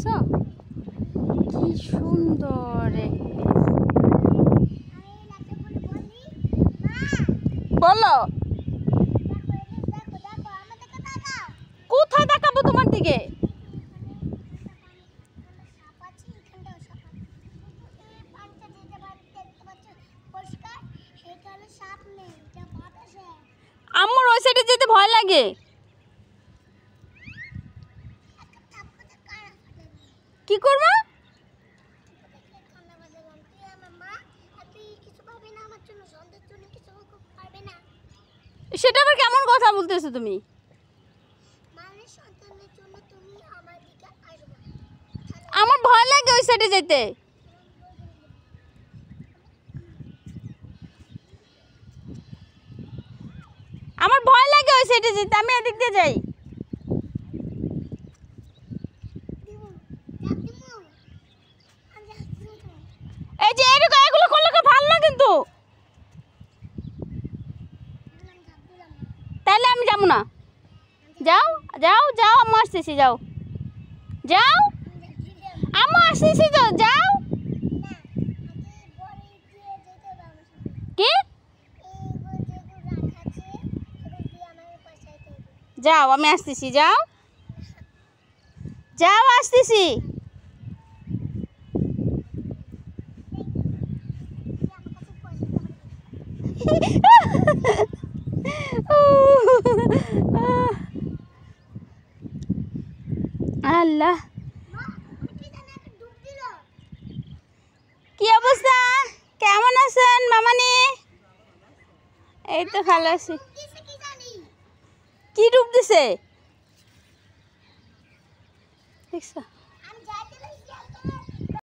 দেখছো কি সুন্দর বলো কোথায় দেখাবো তোমার দিকে আমার ওই সাইডে যেতে ভয় লাগে কি করবা সেটা আবার কেমন কথা বলতেছো তুমি আমার ভয় লাগে ওই সাইডে যেতে আমার ভয় লাগে ওই সাইডে যেতে আমি এদিক দিয়ে যাই এই যে এরকম এগুলো করলে খুব ভালো না কিন্তু তাহলে আমি যাবো না যাও যাও যাও আমি আসতেছি যাও যাও আমি আসতেছি তো যাও কি যাও আমি আসতেছি যাও যাও আসতেছি আল্লাহ কি অবস্থা কেমন আছেন মামানি এই তো ভালো আছি কি ডুব দিছে দেখছো